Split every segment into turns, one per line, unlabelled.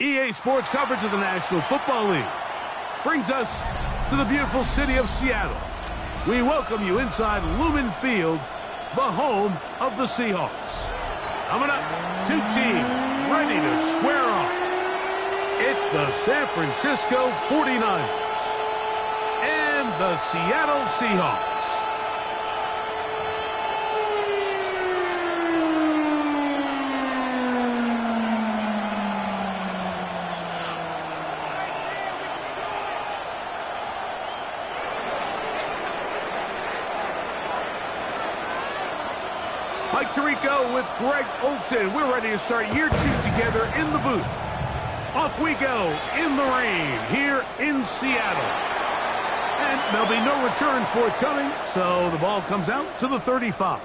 EA Sports coverage of the National Football League brings us to the beautiful city of Seattle. We welcome you inside Lumen Field, the home of the Seahawks. Coming up, two teams ready to square off. It's the San Francisco 49ers and the Seattle Seahawks. Mike Tirico with Greg Olsen. We're ready to start year two together in the booth. Off we go in the rain here in Seattle. And there'll be no return forthcoming, so the ball comes out to the 35.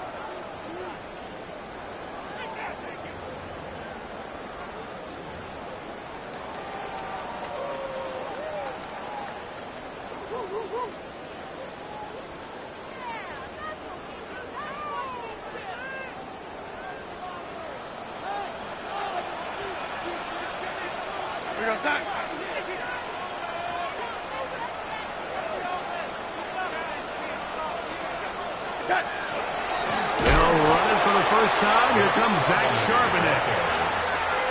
Here comes Zach Charbonnet.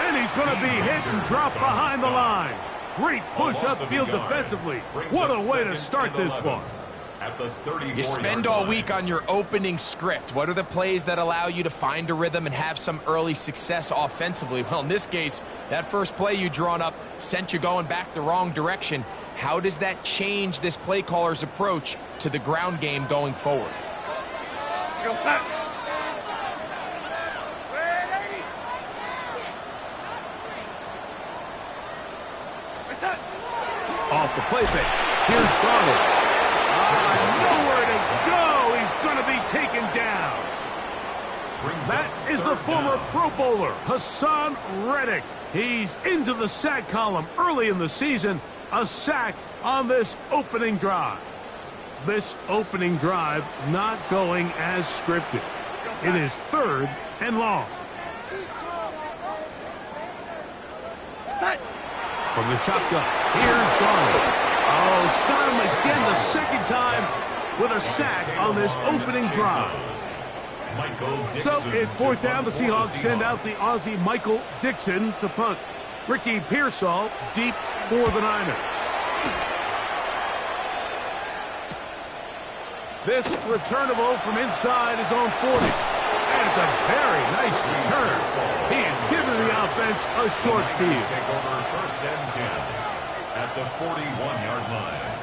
And he's going to be hit and drop behind the line. Great push upfield defensively. What a way to start this one.
You spend all week on your opening script. What are the plays that allow you to find a rhythm and have some early success offensively? Well, in this case, that first play you drawn up sent you going back the wrong direction. How does that change this play caller's approach to the ground game going forward?
Off the play fake. Here's Donald. Nowhere to go. He's going to be taken down. That is the former Pro Bowler, Hassan Reddick. He's into the sack column early in the season. A sack on this opening drive. This opening drive not going as scripted. It is 3rd and long. From the shotgun, here's Donald. Oh, got him again the second time with a sack on this opening drive. So it's 4th down. The Seahawks send out the Aussie Michael Dixon to punt. Ricky Pearsall deep for the Niners. This returnable from inside his own 40. And it's a very nice return. He has given the offense a short field.
Take over 1st and 10 at the 41-yard line.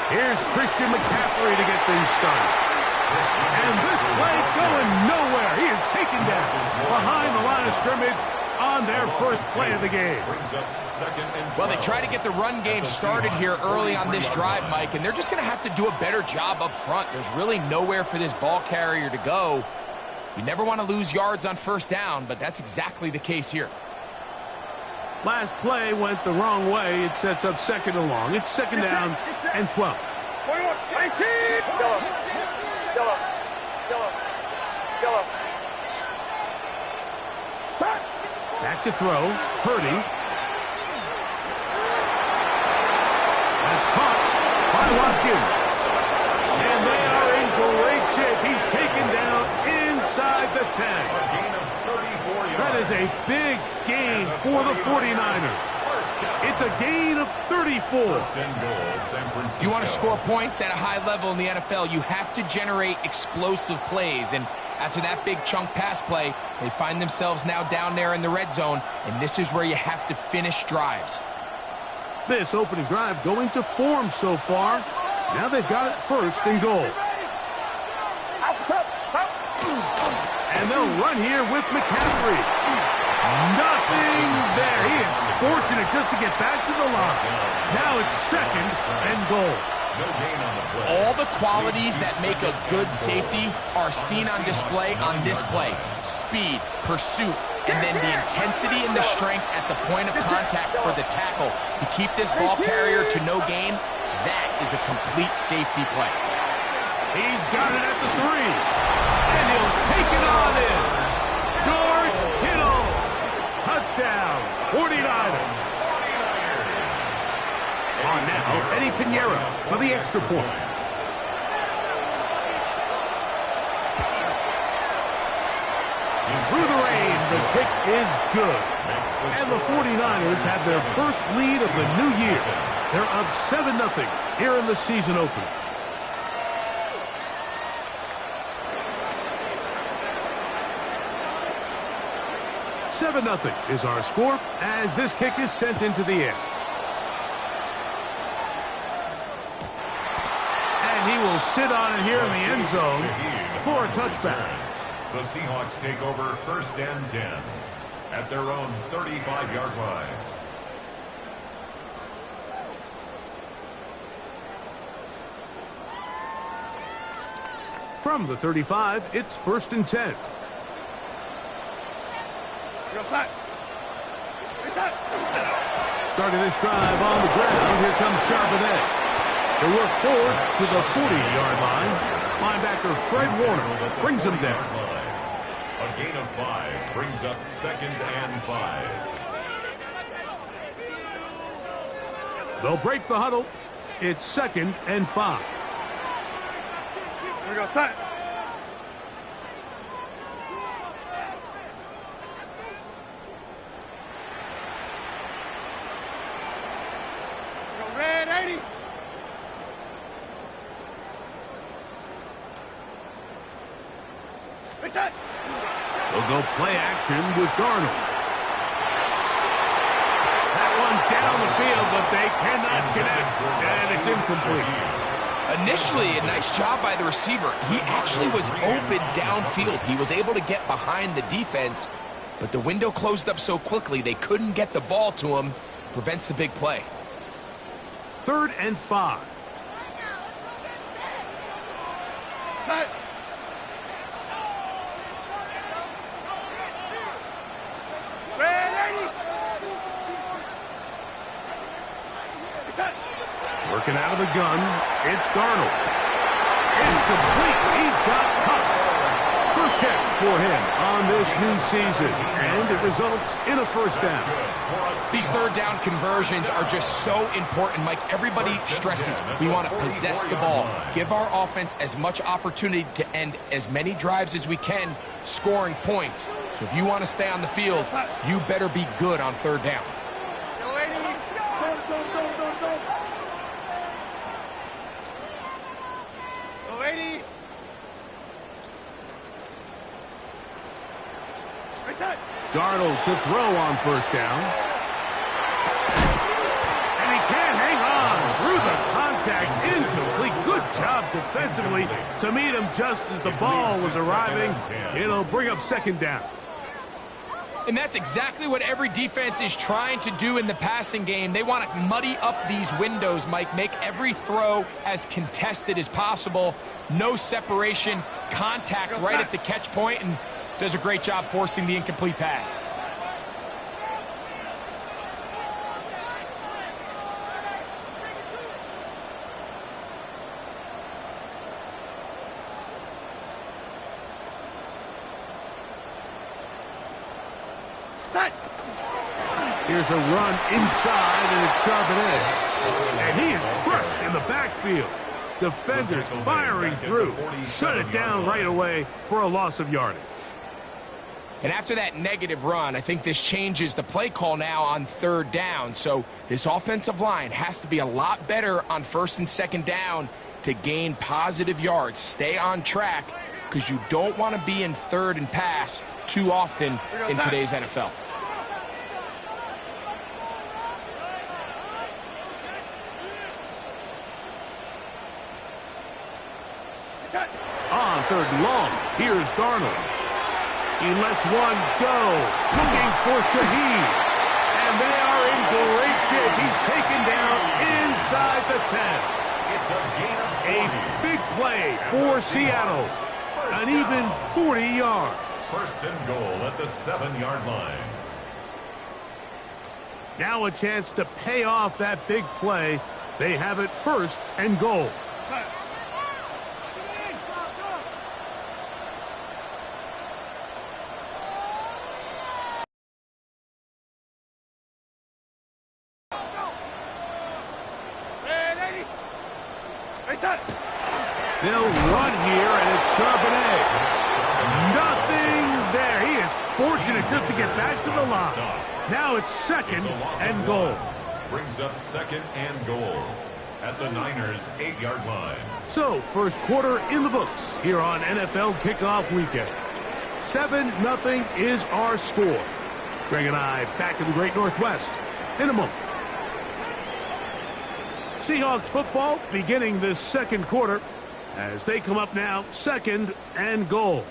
Here's Christian McCaffrey to get things started. And this play going nowhere. He is taken down behind the line of scrimmage on their first play of the game.
Well, they try to get the run game started here early on this drive, Mike, and they're just going to have to do a better job up front. There's really nowhere for this ball carrier to go. You never want to lose yards on 1st down, but that's exactly the case here.
Last play went the wrong way. It sets up 2nd and long. It's 2nd down and 12. Back to throw. Purdy. That's caught by Watkins. And they are in great shape. He's taken down inside the 10. That is a big gain for the 49ers. It's a gain of 34.
If you want to score points at a high level in the NFL, you have to generate explosive plays. And after that big chunk pass play, they find themselves now down there in the red zone, and this is where you have to finish drives.
This opening drive going to form so far. Now they've got it 1st and goal. And they'll run here with McCaffrey. Nothing there. He is fortunate just to get back to the line. Now it's second and goal.
No gain on the play.
All the qualities that make a good safety are seen on display on this play. Speed, pursuit, and then the intensity and the strength at the point of contact for the tackle to keep this ball carrier to no gain. That is a complete safety play.
He's got it at the 3. And he'll take it on in. George Kittle. Touchdown, 49ers. On now, Eddie Pinheiro for the extra point. Through the range, the kick is good. And the 49ers have their first lead of the new year. They're up 7-0 here in the season opener. $7-0 is our score as this kick is sent into the air. And he will sit on it here in the end zone for a touchback.
The Seahawks take over first and 10 at their own 35-yard line.
From the 35, it's first and 10. Starting this drive on the ground, here comes Charbonnet. They work forward to the 40-yard line. Linebacker Fred Warner brings him down.
A gain of 5 brings up second and 5.
They'll break the huddle. It's second and 5.
Here we go, set. Red 80. Reset.
They'll go play action with Darnold. That one down the field, but they cannot connect, and it's incomplete.
Initially, a nice job by the receiver. He actually was open downfield. He was able to get behind the defense, but the window closed up so quickly they couldn't get the ball to him. Prevents the big play.
Third and 5.
Set. Red 80. Reset.
Working out of the gun, it's Darnold. It's complete. He's got caught. First catch for him on this new season, and it results in a first down.
These third down conversions are just so important, Mike. Everybody stresses we want to possess the ball, give our offense as much opportunity to end as many drives as we can, scoring points. So if you want to stay on the field, you better be good on third down.
Go 80. Go. Go 80. Reset.
Darnold to throw on first down. And he can't hang on through the contact. Incomplete. Good job defensively to meet him just as the ball was arriving. It'll bring up second down.
And that's exactly what every defense is trying to do in the passing game. They want to muddy up these windows, Mike, make every throw as contested as possible. No separation, contact right at the catch point, and does a great job forcing the incomplete pass.
Here's a run inside, and it's Charbonnet. And he is crushed in the backfield. Defenders firing through. Shut it down right away for a loss of yardage.
And after that negative run, I think this changes the play call now on third down. So this offensive line has to be a lot better on first and second down to gain positive yards. Stay on track because you don't want to be in third and pass too often in today's NFL.
On third and long, here's Darnold. He lets one go, looking for Shaheed. And they are in great shape. He's taken down the 10.
It's a gain of 40.
A big play for Seattle. An even 40 yards.
First and goal at the 7-yard line.
Now a chance to pay off that big play. They have it first and goal. They'll run here, and it's Charbonnet. Nothing there. He is fortunate just to get back to the line. Now it's second and goal.
Brings up second and goal at the Niners' 8-yard line.
So, first quarter in the books here on NFL Kickoff Weekend. 7-0 is our score. Greg and I back in the Great Northwest in a moment. Seahawks football beginning this second quarter as they come up now, second and goal.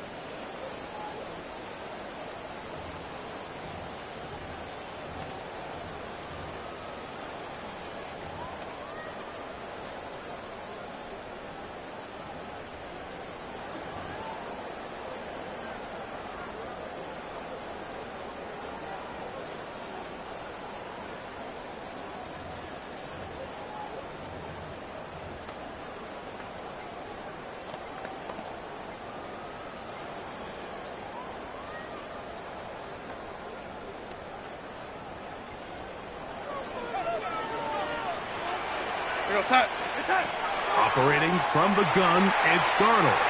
Operating from the gun, it's Darnold.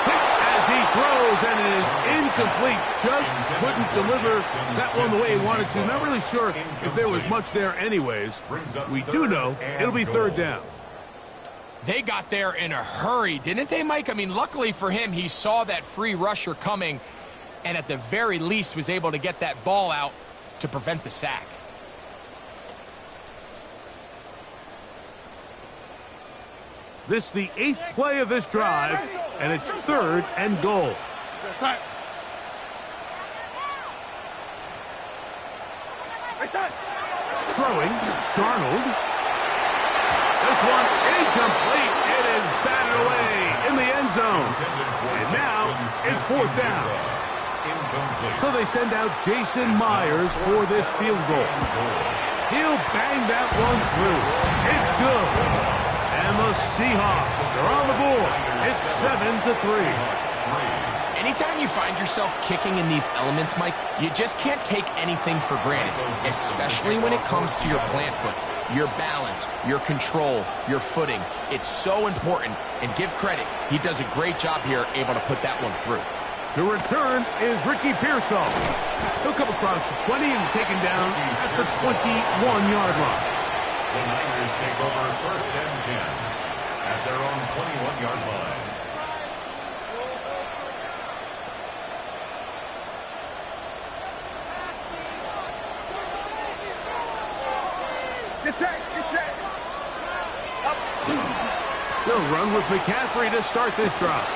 As he throws, and it is incomplete. Just couldn't deliver that one the way he wanted to. Not really sure if there was much there anyways. We do know it'll be third down.
They got there in a hurry, didn't they, Mike? I mean, luckily for him, he saw that free rusher coming and at the very least was able to get that ball out to prevent the sack.
This is the 8th play of this drive, and it's third and goal. Throwing, Darnold. This one incomplete. It is batted away in the end zone. And now it's fourth down. So they send out Jason Myers for this field goal. He'll bang that one through. It's good. And the Seahawks are on the board. It's 7-3.
Anytime you find yourself kicking in these elements, Mike, you just can't take anything for granted, especially when it comes to your plant foot, your balance, your control, your footing. It's so important, and give credit. He does a great job here, able to put that one through.
To return is Ricky Pearsall. He'll come across the 20 and taken down at the 21-yard line.
The Niners take over first and 10 at their own 21-yard line.
Get set.
They'll run with McCaffrey to start this drive.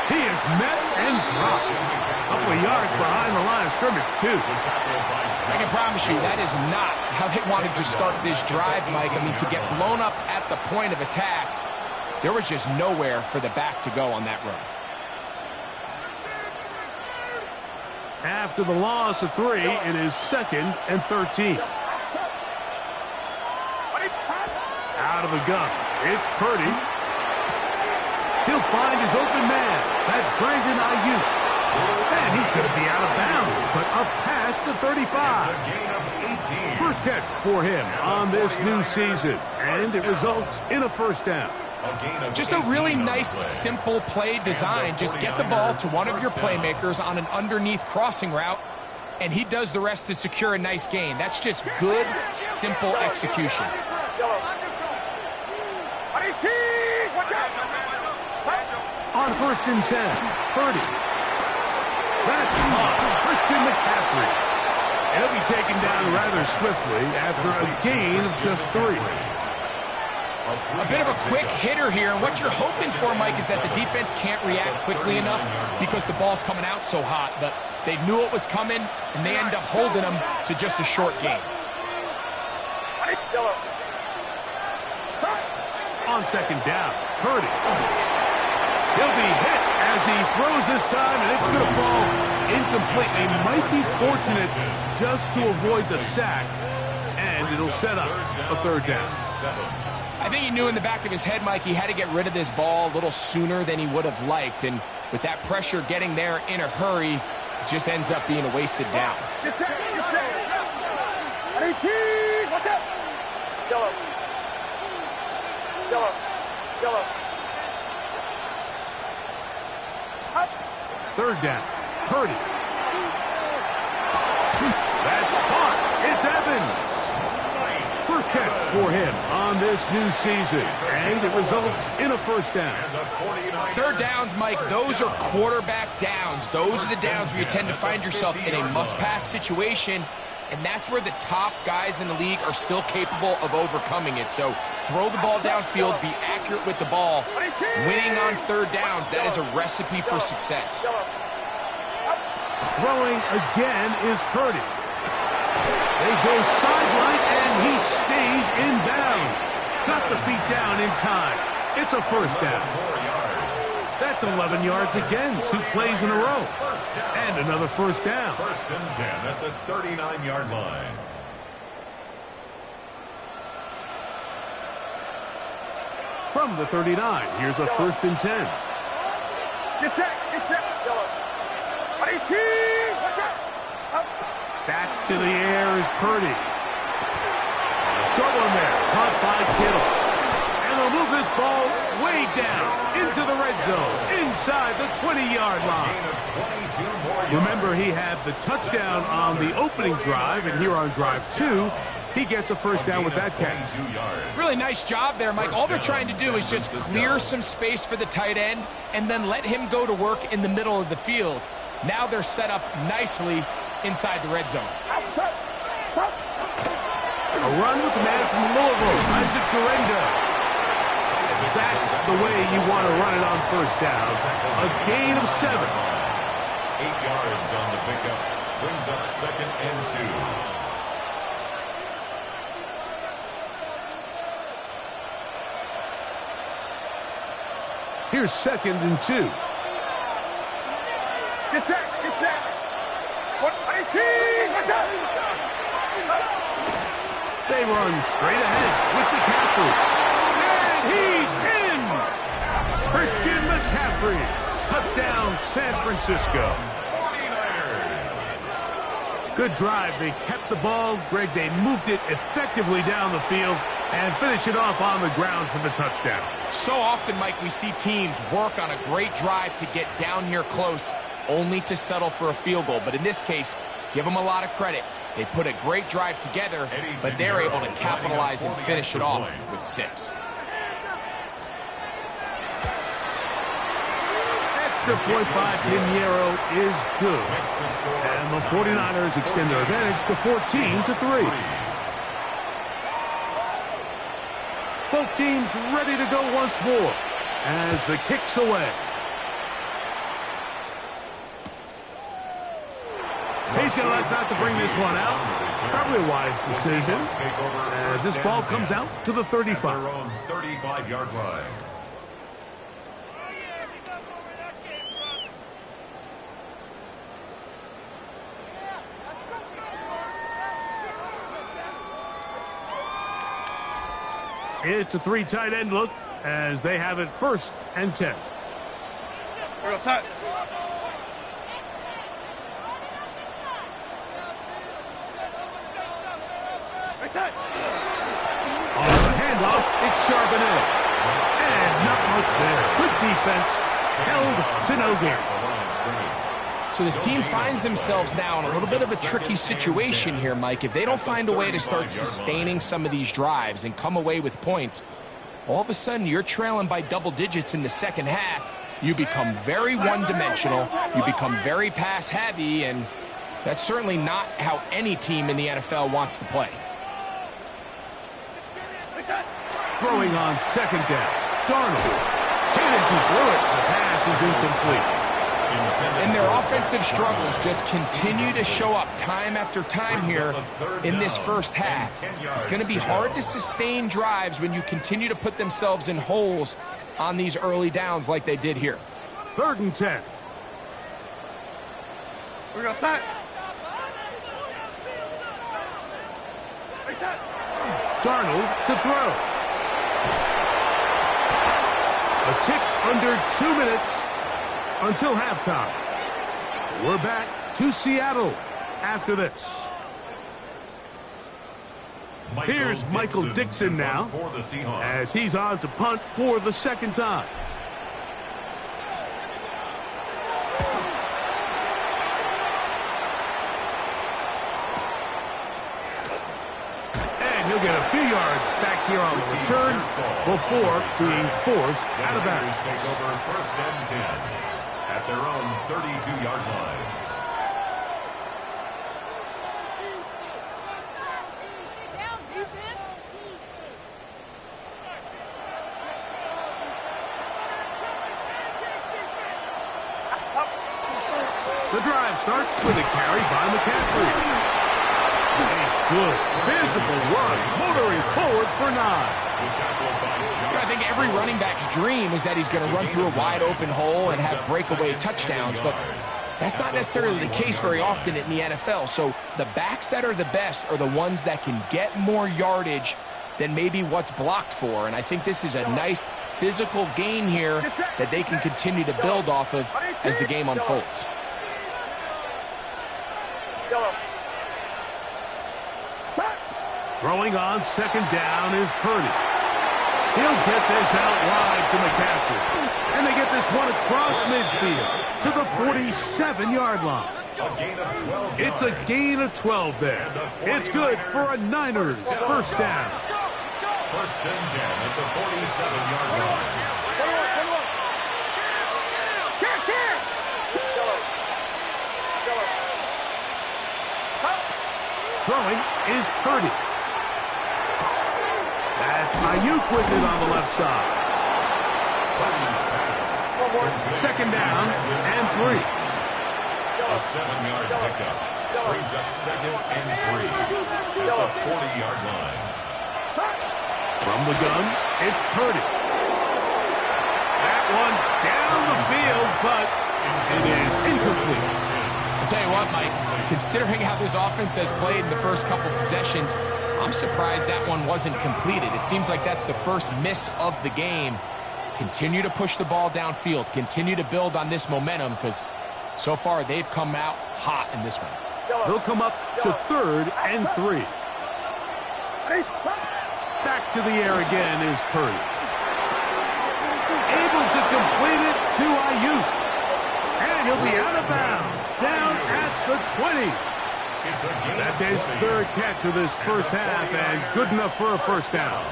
He is met and dropped. A couple of yards behind the line of scrimmage, too.
I can promise you that is not how they wanted to start this drive, Mike. I mean, to get blown up at the point of attack, there was just nowhere for the back to go on that run.
After the loss of 3, it is second and 13. Out of the gun, it's Purdy. He'll find his open man. That's Brandon Ayuk. And he's going to be out of bounds, but up past the 35. First catch for him on this new season, and it results in a first down.
Just a really nice, simple play design. Just get the ball to one of your playmakers on an underneath crossing route, and he does the rest to secure a nice gain. That's just good, simple execution.
On first and 10, Purdy. That's Christian McCaffrey. He'll be taken down rather swiftly after a gain of just 3.
A bit of a quick hitter here, and what you're hoping for, Mike, is that the defense can't react quickly enough because the ball's coming out so hot, but they knew it was coming, and they end up holding them to just a short gain.
on second down. Purdy. He'll be hit as he throws this time, and it's going to fall incomplete. They might be fortunate just to avoid the sack, and it'll set up a third down.
I think he knew in the back of his head, Mike, he had to get rid of this ball a little sooner than he would have liked. And with that pressure getting there in a hurry, it just ends up being a wasted down.
Get set. Get set. 18. Watch out. Yellow. Yellow. Yellow. Up.
Third down. Purdy. That's caught. It's Evans. First catch for him on this new season, and it results in a first down.
Third downs, Mike, those are quarterback downs. Those are the downs where you tend to find yourself in a must-pass situation, and that's where the top guys in the league are still capable of overcoming it. So throw the ball downfield, be accurate with the ball. Winning on third downs, that is a recipe for success.
Throwing again is Purdy. They go sideline, and he stays in bounds. Got the feet down in time. It's a first down. That's 11 yards again, 2 plays in a row. And another first down.
First and 10 at the 39-yard line.
From the 39, here's a first and 10.
Get set. Get set. Yellow. 18. Watch out. Up.
Back to the air is Purdy. Short one there, caught by Kittle. And they'll move this ball way down into the red zone, inside the 20-yard line. Remember, he had the touchdown on the opening drive, and here on drive 2, he gets a first down with that catch.
Really nice job there, Mike. All they're trying to do is just clear some space for the tight end and then let him go to work in the middle of the field. Now they're set up nicely inside the red zone.
A run with the man from Louisville, Isaac Guerrero. That's the way you want to run it on first down. A gain of 7.
8 yards on the pickup. Brings up second and 2.
Here's second and 2.
Get set. Get set. 18. Watch out.
They run straight ahead with McCaffrey. And he's in! Christian McCaffrey. Touchdown, San Francisco. Good drive. They kept the ball. Greg, they moved it effectively down the field and finish it off on the ground for the touchdown.
So often, Mike, we see teams work on a great drive to get down here close, only to settle for a field goal. But in this case, give them a lot of credit. They put a great drive together, but they're able to capitalize and finish it off with 6.
Extra point by Pinheiro is good. And the 49ers extend their advantage to 14-3. Both teams ready to go once more as the kick's away. He's going to like not to bring this one out. Probably a wise decision as this ball comes out to the 35.
Their own 35-yard line.
It's a 3 tight end look as they have it first and 10.
We're outside.
On the handoff, it's Charbonnet. And not much there. Good defense. Held to no gain.
So this team finds themselves now in a little bit of a tricky situation here, Mike. If they don't find a way to start sustaining some of these drives and come away with points, all of a sudden you're trailing by double digits in the second half. You become very one-dimensional. You become very pass-heavy, and that's certainly not how any team in the NFL wants to play.
Throwing on second down. Darnold. Hit as he threw it. The pass is incomplete.
And their offensive struggles just continue to show up time after time here in this first half. It's going to be hard to sustain drives when you continue to put themselves in holes on these early downs like they did here.
3rd and 10.
We're going to set.
Darnold to throw. A tick under 2 minutes until halftime. We're back to Seattle after this. Here's Michael Dixon now as he's on to punt for the 2nd time. And he'll get a few yards back here on the return before being forced out of bounds.
Take over 1st and 10 at their own 32-yard line.
The drive starts with a carry by McCaffrey. A good, visible run, motoring forward for 9.
I think every running back's dream is that he's going to run through a wide open hole and have breakaway touchdowns, but that's not necessarily the case very often in the NFL. So the backs that are the best are the ones that can get more yardage than maybe what's blocked for. And I think this is a nice physical gain here that they can continue to build off of as the game unfolds.
Throwing on 2nd down is Purdy. He'll get this out wide to McCaffrey. And they get this one across midfield to the 47-yard line. It's a gain of 12 there. It's good for a Niners 1st down.
1st and 10 at the 47-yard line.
Throwing is Purdy. That's Ayuk with it on the left side. 2nd down and 3.
A 7-yard pickup brings up 2nd and 3 at the 40-yard line.
From the gun, it's Purdy. That one down the field, but it is incomplete.
I'll tell you what, Mike, considering how this offense has played in the first couple possessions, I'm surprised that one wasn't completed. It seems like that's the first miss of the game. Continue to push the ball downfield. Continue to build on this momentum because so far they've come out hot in this one.
They'll come up to 3rd and 3. Back to the air again is Purdy. Able to complete it to Ayuk. And he'll be out of bounds. Down at the 20. That's his 3rd catch of this first half and good enough for a 1st down.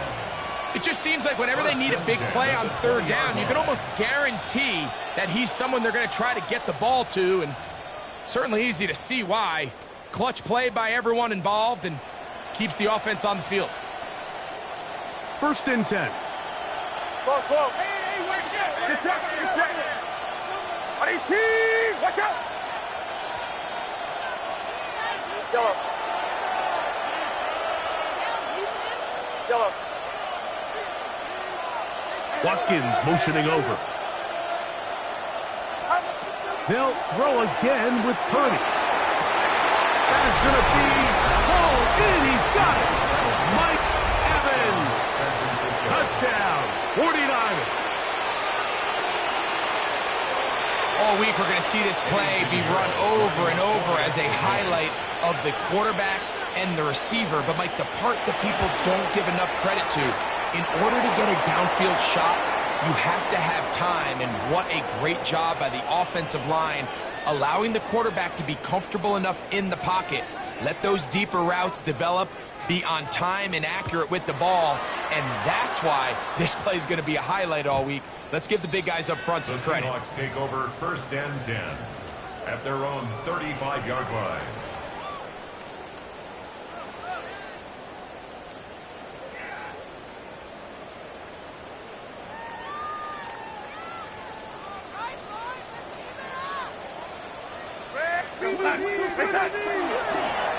It just seems like whenever they need a big play on 3rd down, you can almost guarantee that he's someone they're going to try to get the ball to, and certainly easy to see why. Clutch play by everyone involved and keeps the offense on the field.
1st and 10.
Hey, watch out! Get set! Watch out! Yellow.
Watkins motioning over. They'll throw again with Purdy. That is going to be hauled in. He's got it. Mike Evans. Touchdown. 49ers.
All week we're going to see this play be run over and over as a highlight of the quarterback and the receiver. But, Mike, the part that people don't give enough credit to, in order to get a downfield shot, you have to have time. And what a great job by the offensive line, allowing the quarterback to be comfortable enough in the pocket. Let those deeper routes develop, be on time and accurate with the ball. And that's why this play is going to be a highlight all week. Let's give the big guys up front some credit.
The Seahawks take over 1st and 10 at their own 35-yard line.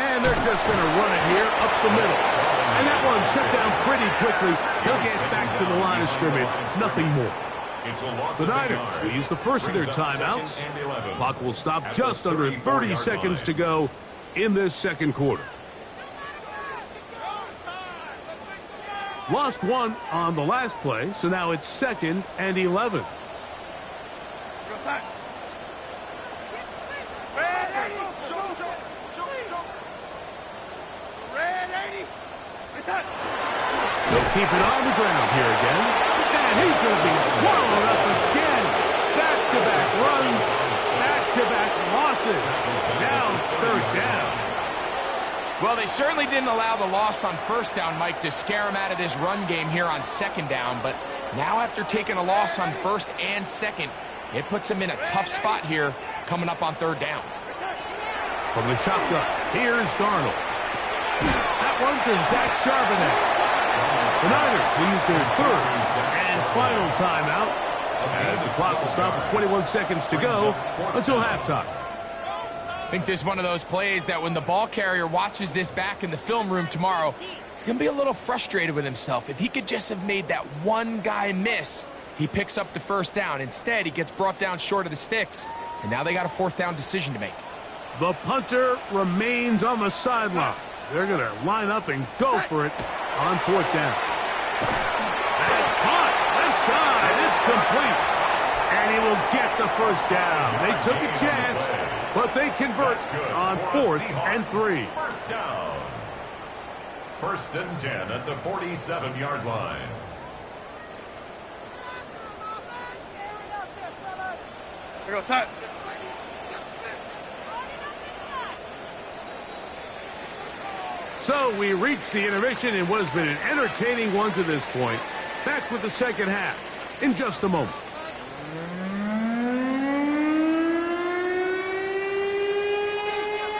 And they're just going to run it here up the middle. And that one shut down pretty quickly. He'll get back to the line of scrimmage. Nothing more. The Niners will use the first of their timeouts. Clock will stop just under 30 seconds to go in this second quarter. Lost one on the last play, so now it's 2nd and 11. They'll keep it on the ground here again. And he's going to be swallowed up again. Back-to-back runs, back-to-back losses. Now it's 3rd down.
Well, they certainly didn't allow the loss on 1st down, Mike, to scare him out of this run game here on 2nd down. But now after taking a loss on 1st and 2nd, it puts him in a tough spot here coming up on 3rd down.
From the shotgun, here's Darnold. That one to Zach Charbonnet. The Niners will use their 3rd and final timeout as the clock will stop with 21 seconds to go until halftime.
I think this is one of those plays that when the ball carrier watches this back in the film room tomorrow, he's going to be a little frustrated with himself. If he could just have made that one guy miss, he picks up the 1st down. Instead, he gets brought down short of the sticks, and now they got a 4th down decision to make.
The punter remains on the sideline. They're going to line up and go for it on 4th down. That's caught. Left side. It's complete. And he will get the 1st down. They took a chance, but they convert on 4th and 3.
1st down. 1st and 10 at the 47-yard line.
Here goes that.
So we reach the intermission in what has been an entertaining one to this point. Back with the second half in just a moment.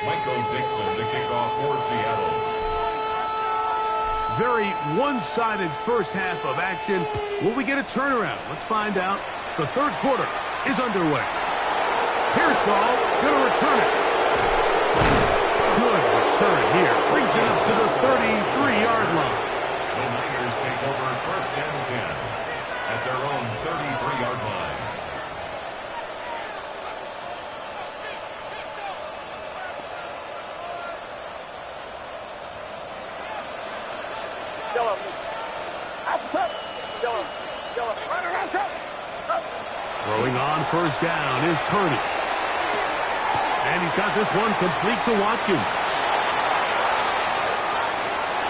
Michael Dixon to kick off for Seattle.
Very one-sided first half of action. Will we get a turnaround? Let's find out. The 3rd quarter is underway. Pearsall going to return it. Good return here. Brings it up to the 33-yard line.
The Niners take over 1st and 10 at their own 33-yard line.
Throwing on 1st down is Purdy. And he's got this one complete to Watkins.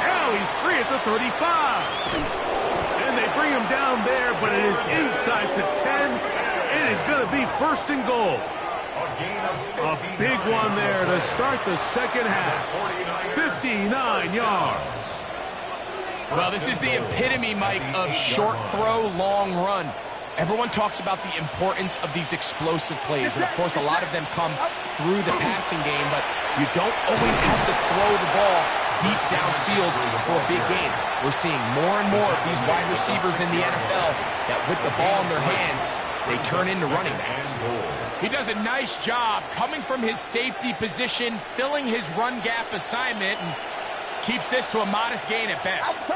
Now he's free at the 35. And they bring him down there, but it is inside the 10. It is going to be 1st and goal. A big one there to start the second half. 59 yards.
Well, this is the epitome, Mike, of short throw, long run. Everyone talks about the importance of these explosive plays, and of course a lot of them come through the passing game, but you don't always have to throw the ball deep downfield for a big gain. We're seeing more and more of these wide receivers in the NFL that with the ball in their hands, they turn into running backs. He does a nice job coming from his safety position, filling his run gap assignment, and keeps this to a modest gain at best.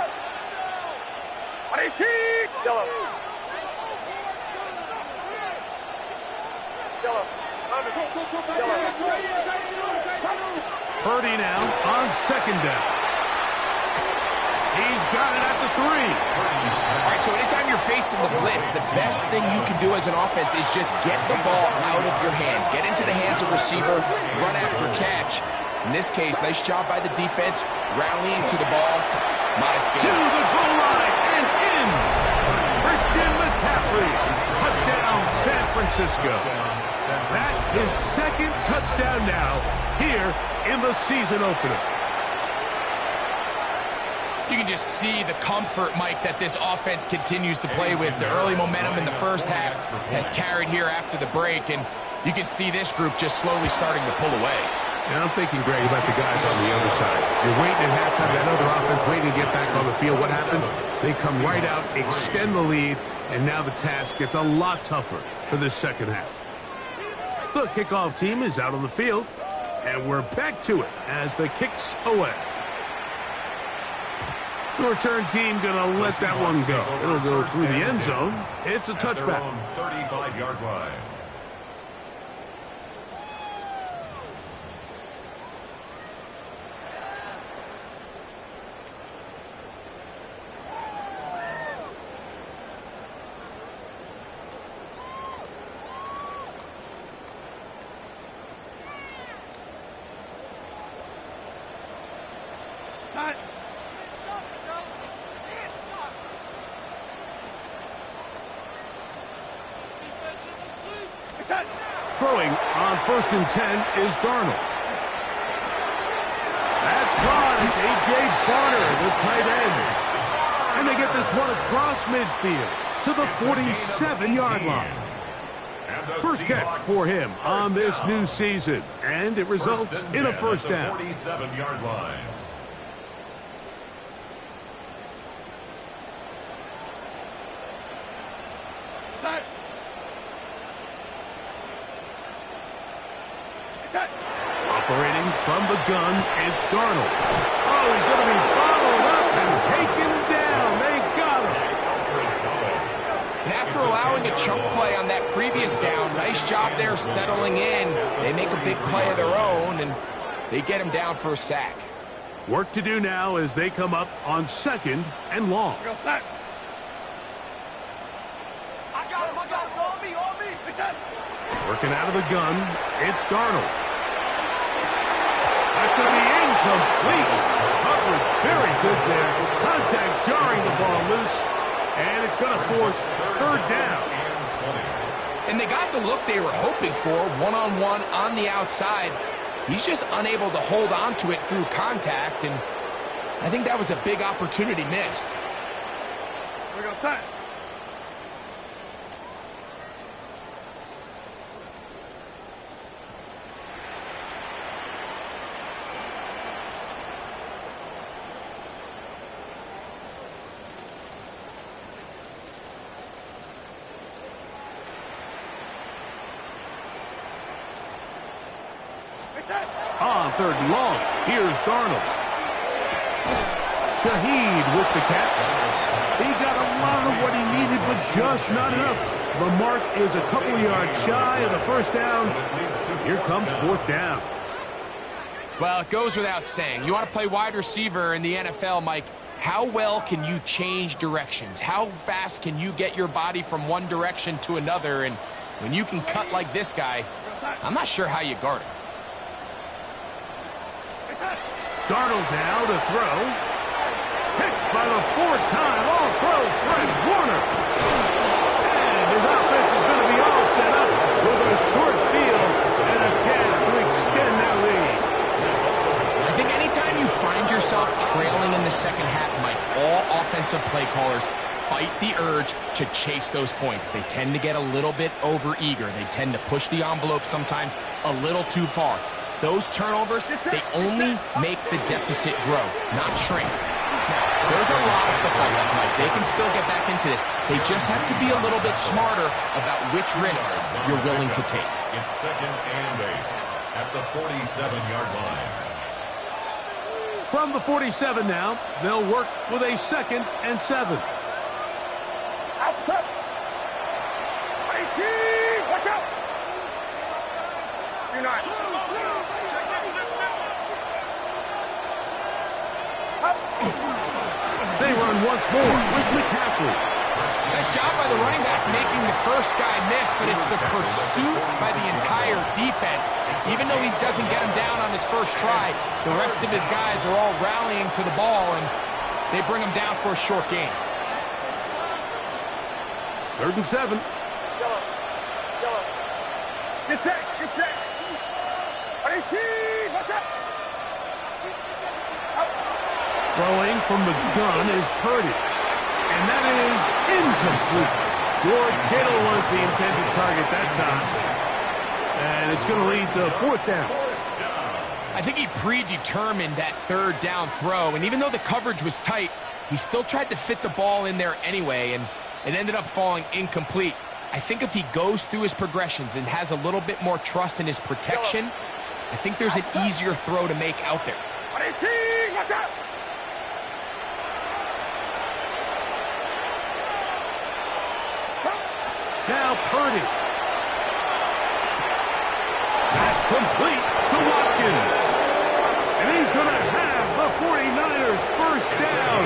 Purdy now on 2nd down. He's got it at the 3.
All right, so anytime you're facing the blitz, the best thing you can do as an offense is just get the ball out of your hand. Get into the hands of receiver, run after catch. In this case, nice job by the defense, rallying to the ball. Modest gain.
To the goal line and in. Christian McCaffrey. Touchdown, San Francisco. That's his 2nd touchdown now here in the season opener.
You can just see the comfort, Mike, that this offense continues to play with. The early momentum in the first half has carried here after the break, and you can see this group just slowly starting to pull away.
And I'm thinking, Greg, about the guys on the other side. You're waiting at halftime, that other offense waiting to get back on the field. What happens? They come right out, extend the lead, and now the task gets a lot tougher for this second half. The kickoff team is out on the field. And we're back to it as the kick's away. The return team going to let that one go. It'll go through the end zone. It's a touchback.
35-yard line.
Throwing on 1st and 10 is Darnold. That's caught. It's A.J. Barner, the tight end. And they get this one across midfield to the 47-yard line. First catch for him on this new season. And it results in a first down.
47-yard line.
Operating from the gun, it's Darnold. Oh, he's going to be bottled up and taken down. They got him.
And after allowing a chunk play on that previous down, nice job there settling in. They make a big play of their own, and they get him down for a sack.
Work to do now as they come up on 2nd and long.
I got him, on me. Listen.
Working out of the gun, it's Darnold. That's going to be incomplete. Covered very good there. Contact jarring the ball loose, and it's going to force 3rd down.
And they got the look they were hoping for, one-on-one on the outside. He's just unable to hold on to it through contact, and I think that was a big opportunity missed.
We're going to set.
On 3rd and long, here's Darnold. Shaheed with the catch. He got a lot of what he needed, but just not enough. The mark is a couple of yards shy of the first down. Here comes 4th down.
Well, it goes without saying. You want to play wide receiver in the NFL, Mike. How well can you change directions? How fast can you get your body from one direction to another? And when you can cut like this guy, I'm not sure how you guard him.
Darnold now to throw. Picked by the 4-time All-Pro Fred Warner. And his offense is going to be all set up with a short field and a chance to extend that lead.
I think anytime you find yourself trailing in the second half, Mike, all offensive play callers fight the urge to chase those points. They tend to get a little bit overeager. They tend to push the envelope sometimes a little too far. Those turnovers, they only make the deficit grow, not shrink. Now, there's a lot of football left, Mike. They can still get back into this. They just have to be a little bit smarter about which risks you're willing to take.
It's 2nd and 8 at the 47-yard line.
From the 47 now, they'll work with a 2nd and 7.
Outside. 18. Watch out. Do not.
They run once more with McCaffrey.
Nice job by the running back making the first guy miss, but it's the pursuit by the entire defense. Even though he doesn't get him down on his first try, the rest of his guys are all rallying to the ball, and they bring him down for a short gain.
3rd and 7.
Get set. 18. Watch out.
Throwing from the gun is Purdy. And that is incomplete. George Kittle was the intended target that time. And it's going to lead to 4th down.
I think he predetermined that 3rd down throw, and even though the coverage was tight, he still tried to fit the ball in there anyway, and it ended up falling incomplete. I think if he goes through his progressions and has a little bit more trust in his protection, I think there's an easier throw to make out there.
Watch out!
Now Purdy. That's complete to Watkins. And he's going to have the 49ers first down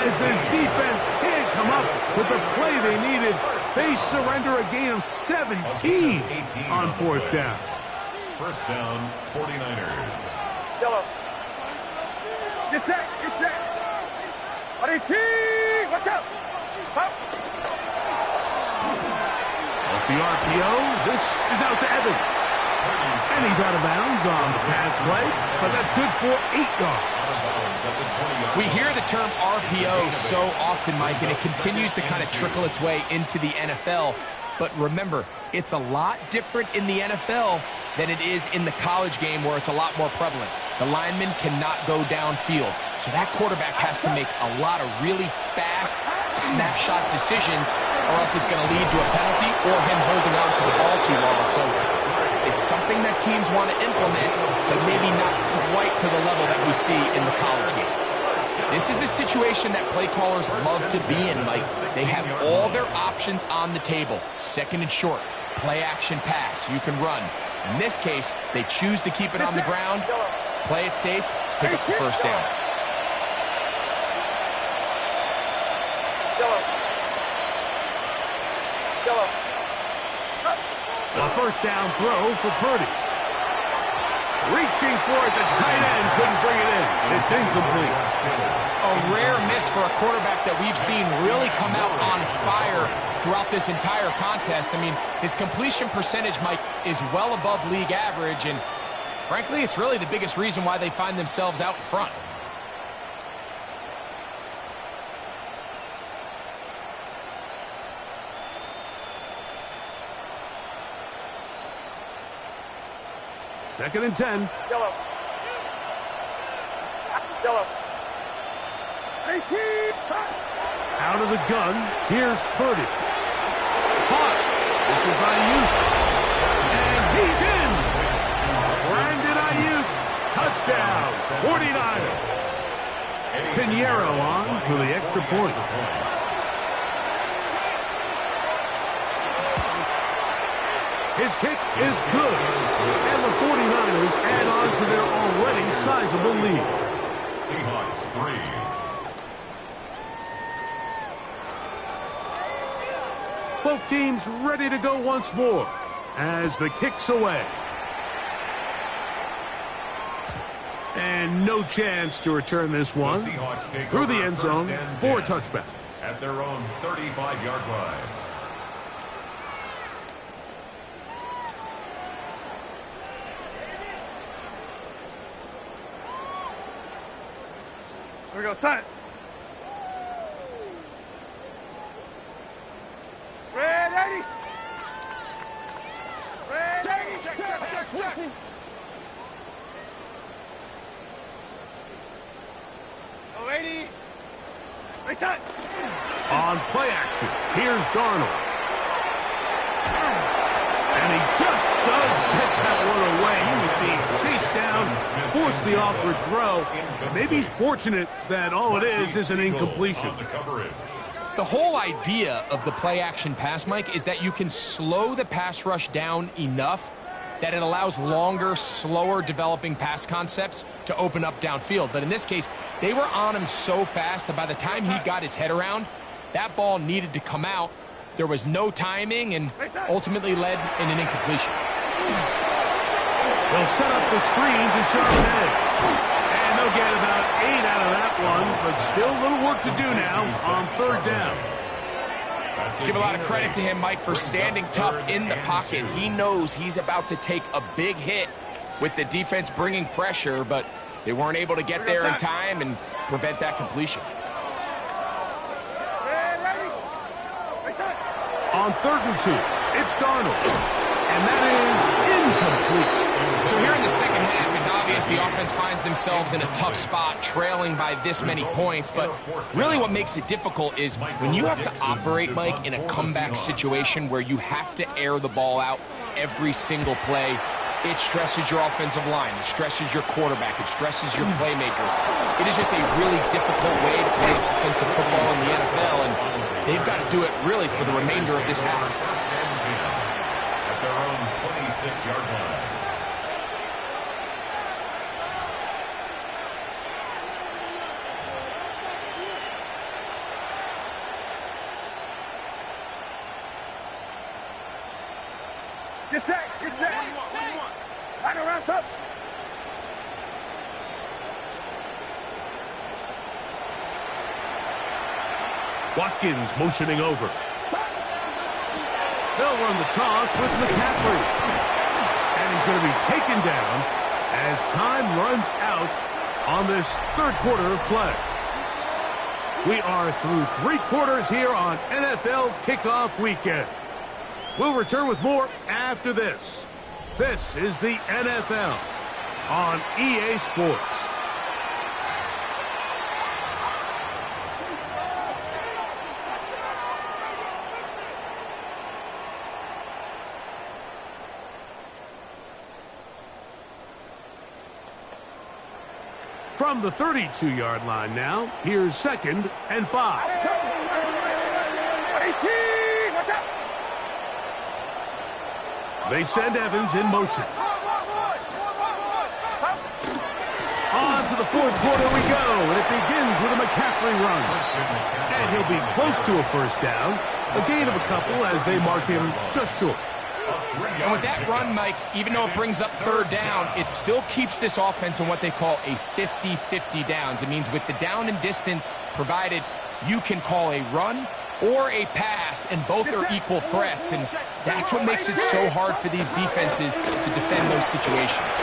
as this defense can't come up with the play they needed. They surrender a gain of 17 on fourth down.
First down, 49ers.
Yellow. Get set, get set. Watch out.
Off the RPO, this is out to Evans. And he's out of bounds on the pass play, but that's good for 8 yards.
We hear the term RPO so often, Mike, and it continues to kind of trickle its way into the NFL. But remember, it's a lot different in the NFL than it is in the college game where it's a lot more prevalent. The lineman cannot go downfield, so that quarterback has to make a lot of really fast snapshot decisions, or else it's going to lead to a penalty or him holding on to the ball too long. So it's something that teams want to implement, but maybe not quite to the level that we see in the college game. This is a situation that play callers love to be in, Mike. They have all their options on the table. Second and short, play action pass, you can run. In this case, they choose to keep it on the ground, play it safe, pick up the first down.
A first down throw for Purdy. Reaching for it, the tight end couldn't bring it in. It's incomplete.
A rare miss for a quarterback that we've seen really come out on fire throughout this entire contest. I mean, his completion percentage, Mike, is well above league average, and frankly, it's really the biggest reason why they find themselves out in front.
Second and 10.
Yellow.
Out of the gun, here's Purdy. Caught. This is Ayuk. And he's in. Brandon Ayuk. Touchdown. 49ers. Pinheiro on for the extra point. His kick is good. And the 49ers add on to their already sizable lead.
Seahawks 3.
Both teams ready to go once more as the kick's away. And no chance to return this one through the end zone for a touchback.
At their own 35-yard line.
Here we go, set. Ready? Check. Oh, 80. Reset.
On play action, here's Darnold. And he just does get that one away. He was being chased down, forced the awkward throw. Maybe he's fortunate that all it is an incompletion.
The whole idea of the play action pass, Mike, is that you can slow the pass rush down enough that it allows longer, slower developing pass concepts to open up downfield. But in this case, they were on him so fast that by the time he got his head around, that ball needed to come out. There was no timing and ultimately led in an incompletion.
They'll set up the screen to Charbonnet. And they'll get about 8 out of that one, but still a little work to do now on third down.
Let's give a lot of credit to him, Mike, for standing tough in the pocket. He knows he's about to take a big hit with the defense bringing pressure, but they weren't able to get there in time and prevent that completion.
On third and 2, it's Darnold. And that is incomplete.
So here in the second half, it's obvious the offense finds themselves in a tough spot, trailing by this many points. But really what makes it difficult is when you have to operate, Mike, in a comeback situation where you have to air the ball out every single play, It stresses your offensive line. It stresses your quarterback. It stresses your playmakers. It is just a really difficult way to play offensive football in the NFL, and they've got to do it really for the remainder of this half.
First and 10 at their own 26-yard line.
Get set. Get set. Line around up.
Watkins motioning over. They'll run the toss with McCaffrey. And he's going to be taken down as time runs out on this third quarter of play. We are through 3 quarters here on NFL Kickoff Weekend. We'll return with more after this. This is the NFL on EA Sports. From the 32-yard line now, here's 2nd and 5.
18. Watch out.
They send Evans in motion. On to the fourth quarter we go, and it begins with a McCaffrey run. And he'll be close to a first down, a gain of a couple as they mark him just short.
And with that run, Mike, even though it brings up third down, it still keeps this offense in what they call a 50-50 downs. It means with the down and distance provided, you can call a run or a pass, and both are equal threats, and that's what makes it so hard for these defenses to defend those situations.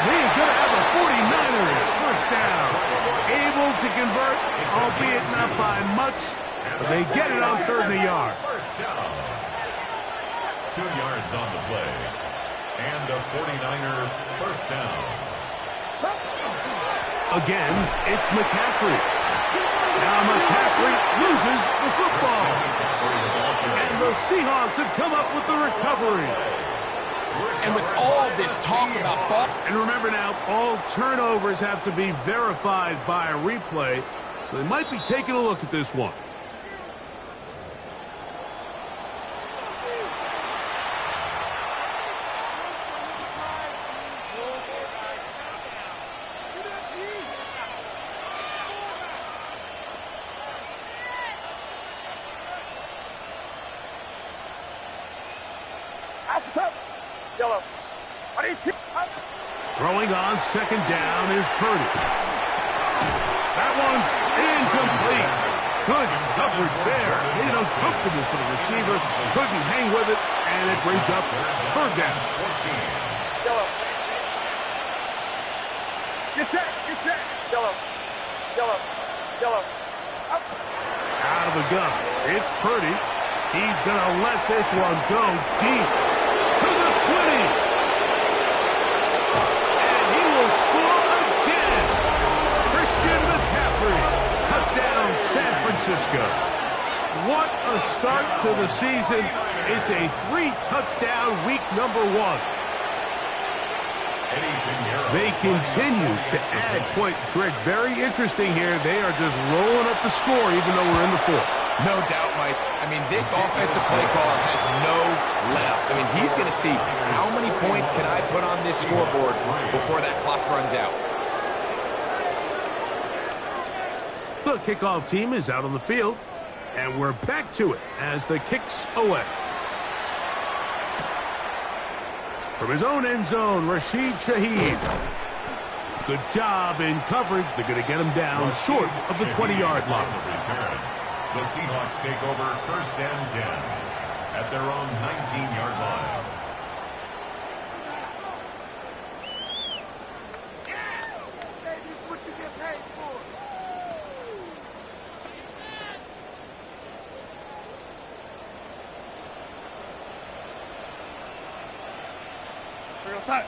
He's going to have a 49ers first down. Able to convert, albeit not by much, but they get it on 3rd and a yard.
First down. 2 yards on the play. And a 49er first down.
Again, it's McCaffrey. Now McCaffrey loses the football. And the Seahawks have come up with the recovery.
And with all this talk about ball...
And remember now, all turnovers have to be verified by a replay, so they might be taking a look at this one.
Yellow.
Throwing on 2nd down is Purdy. That one's incomplete. Good coverage there. Made it uncomfortable for the receiver. Couldn't hang with it, and it brings up 3rd down.
Yellow. Get set. Get set. Yellow. Yellow. Yellow. Up.
Out of the gun. It's Purdy. He's going to let this one go deep to the 20. And he will score again. Christian McCaffrey. Touchdown, San Francisco. What a start to the season. It's a 3-touchdown week number 1. They continue to add points. Greg, very interesting here. They are just rolling up the score even though we're in the 4th.
No doubt, Mike. I mean, this offensive play caller has no left. I mean, he's going to see how many points can I put on this scoreboard before that clock runs out.
The kickoff team is out on the field, and we're back to it as the kick's away. From his own end zone, Rashid Shaheed. Good job in coverage. They're going to get him down short of the 20-yard line.
The Seahawks take over 1st and 10 at their own 19-yard line.
What you get paid for? Bring outside.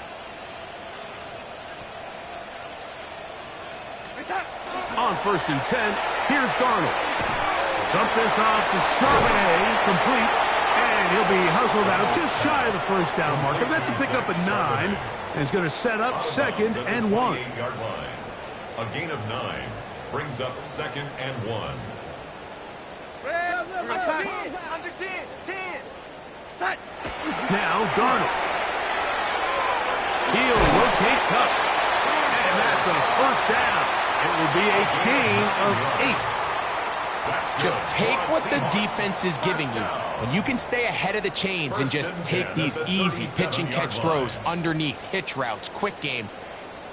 On 1st and 10, here's Darnold. Dump this off to Charbonnet, complete. And he'll be hustled out just shy of the first down marker. That's a pickup of 9. And he's going to set up 2nd and 1.
A gain of 9 brings up 2nd and 1.
Under 10.
Now Darnold. He'll rotate Cup. And that's a first down. It will be a gain of 8.
Just take what the defense is giving you. When you can stay ahead of the chains and just take these easy pitch and catch throws underneath, hitch routes, quick game,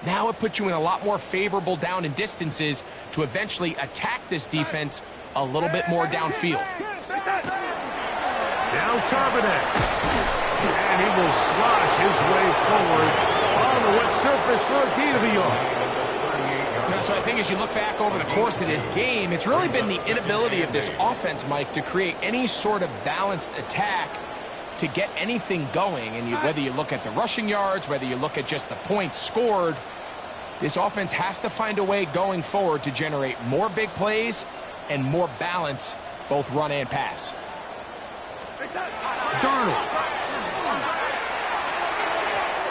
now it puts you in a lot more favorable down and distances to eventually attack this defense a little bit more downfield.
Now Charbonnet. And he will slosh his way forward on the wet surface for a gain of a yard.
So I think as you look back over the course of this game, it's really been the inability of this offense, Mike, to create any sort of balanced attack to get anything going. And whether you look at the rushing yards, whether you look at just the points scored, this offense has to find a way going forward to generate more big plays and more balance, both run and pass.
Darnold.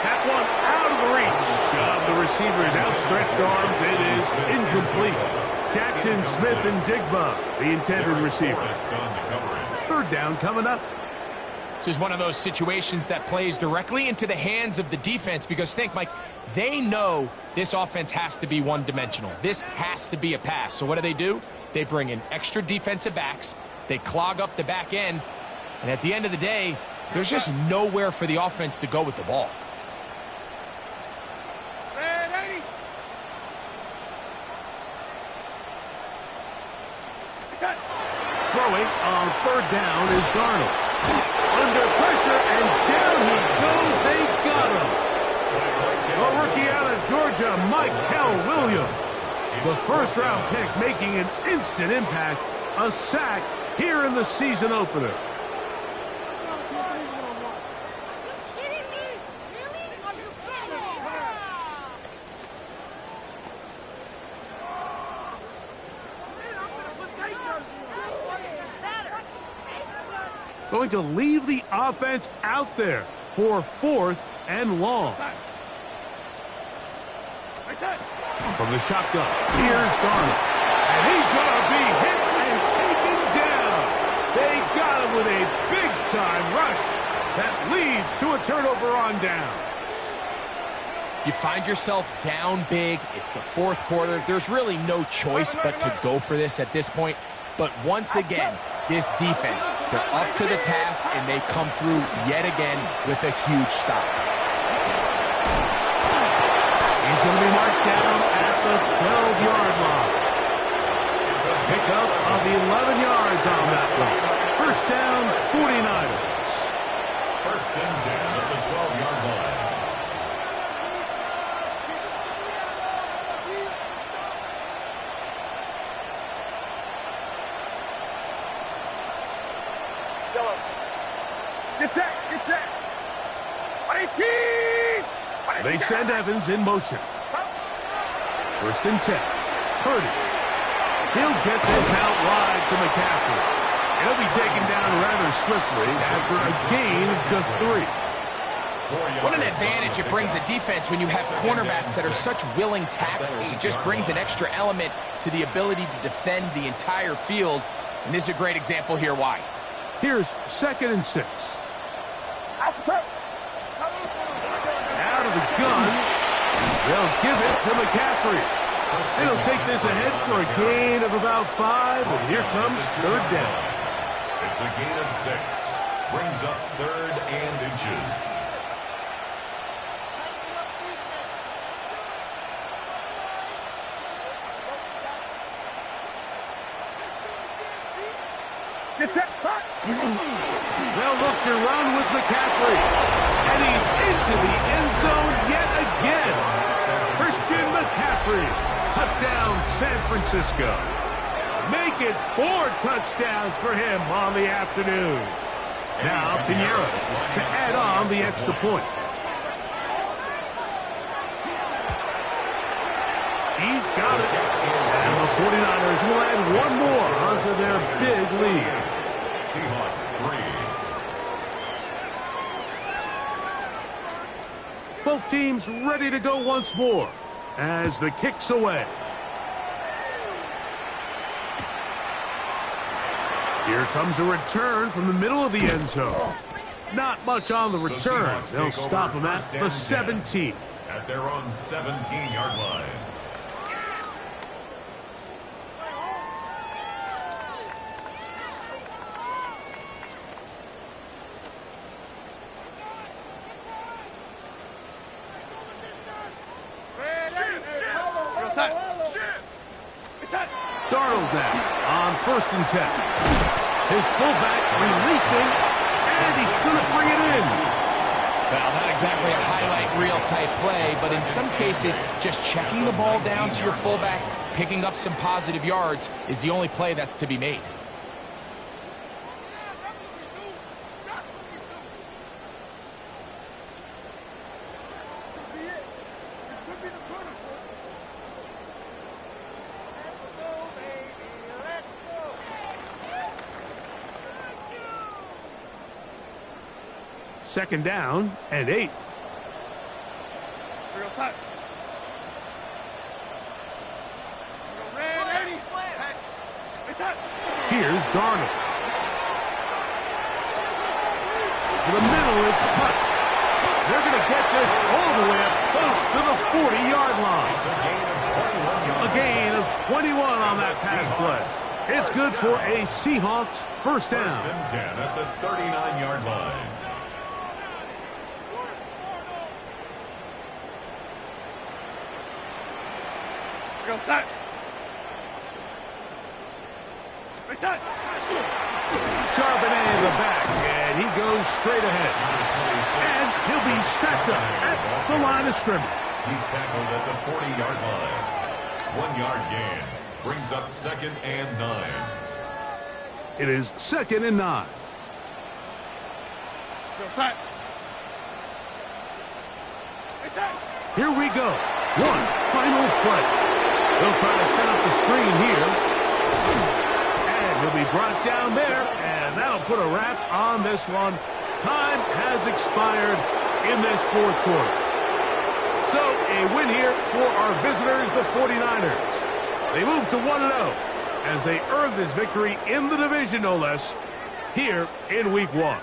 That one out of the reach of the receiver's outstretched arms. It is incomplete. Jackson, Smith, and Jigba, the intended receiver. 3rd down coming up.
This is one of those situations that plays directly into the hands of the defense because think, Mike, they know this offense has to be one-dimensional. This has to be a pass. So what do? They bring in extra defensive backs. They clog up the back end. And at the end of the day, there's just nowhere for the offense to go with the ball.
Throwing on 3rd down is Darnold. Under pressure, and down he goes. They got him. The rookie out of Georgia, Michael Williams. The first-round pick making an instant impact. A sack here in the season opener. Going to leave the offense out there for 4th and long. From the shotgun, here's Darnold. And he's going to be hit and taken down. They got him with a big-time rush that leads to a turnover on down.
You find yourself down big. It's the 4th quarter. There's really no choice but to go for this at this point. But once again, this defense, they're up to the task, and they come through yet again with a huge stop.
He's going to be marked down at the 12-yard line. It's a pickup of 11 yards on that one. First down, 49ers.
1st and 10 at the 12-yard line.
Get set.
They send Evans in motion. 1st and 10. Purdy. He'll get this out wide to McCaffrey. He'll be taken down rather swiftly after a gain of just 3.
What an advantage it brings a defense when you have cornerbacks that are such willing tacklers. It just brings an extra element to the ability to defend the entire field. And this is a great example here why.
Here's 2nd and 6. Out of the gun. They'll give it to McCaffrey. It'll take this ahead for a gain of about 5, and here comes 3rd down.
It's a gain of 6. Brings up 3rd and inches.
Get set.
They'll look to run with McCaffrey. And he's into the end zone yet again. Christian McCaffrey. Touchdown, San Francisco. Make it 4 touchdowns for him on the afternoon. Now Pinheiro to add on the extra point. He's got it. And the 49ers will add one more onto their big lead.
Seahawks 3,
Both teams ready to go once more as the kick's away. Here comes a return from the middle of the end zone. Not much on the return. They'll stop him at the 17.
At their own 17-yard line.
Darnold now on 1st and 10. His fullback releasing, and he's going to bring it in.
Well, not exactly a highlight reel type play, but in some cases, just checking the ball down to your fullback, picking up some positive yards is the only play that's to be made.
Second down and 8. Here's Darnold. For the middle, it's cut. They're going to get this all the way up close to the 40-yard line. A gain of 21 on that pass play. It's good for a Seahawks first down.
1st and 10 at the 39-yard line.
Charbonnet in the back, and he goes straight ahead. And he'll be stacked up at the line of scrimmage.
He's tackled at the 40-yard line. 1-yard gain. Brings up 2nd and 9.
It is 2nd and 9. Here we go. One final play. They'll try to set up the screen here. And he'll be brought down there, and that'll put a wrap on this one. Time has expired in this 4th quarter. So a win here for our visitors, the 49ers. They move to 1-0 as they earn this victory in the division, no less, here in Week 1.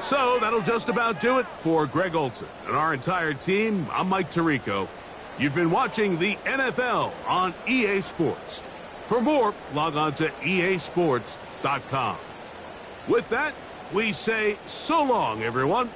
So that'll just about do it for Greg Olson and our entire team. I'm Mike Tirico. You've been watching the NFL on EA Sports. For more, log on to easports.com. With that, we say so long, everyone.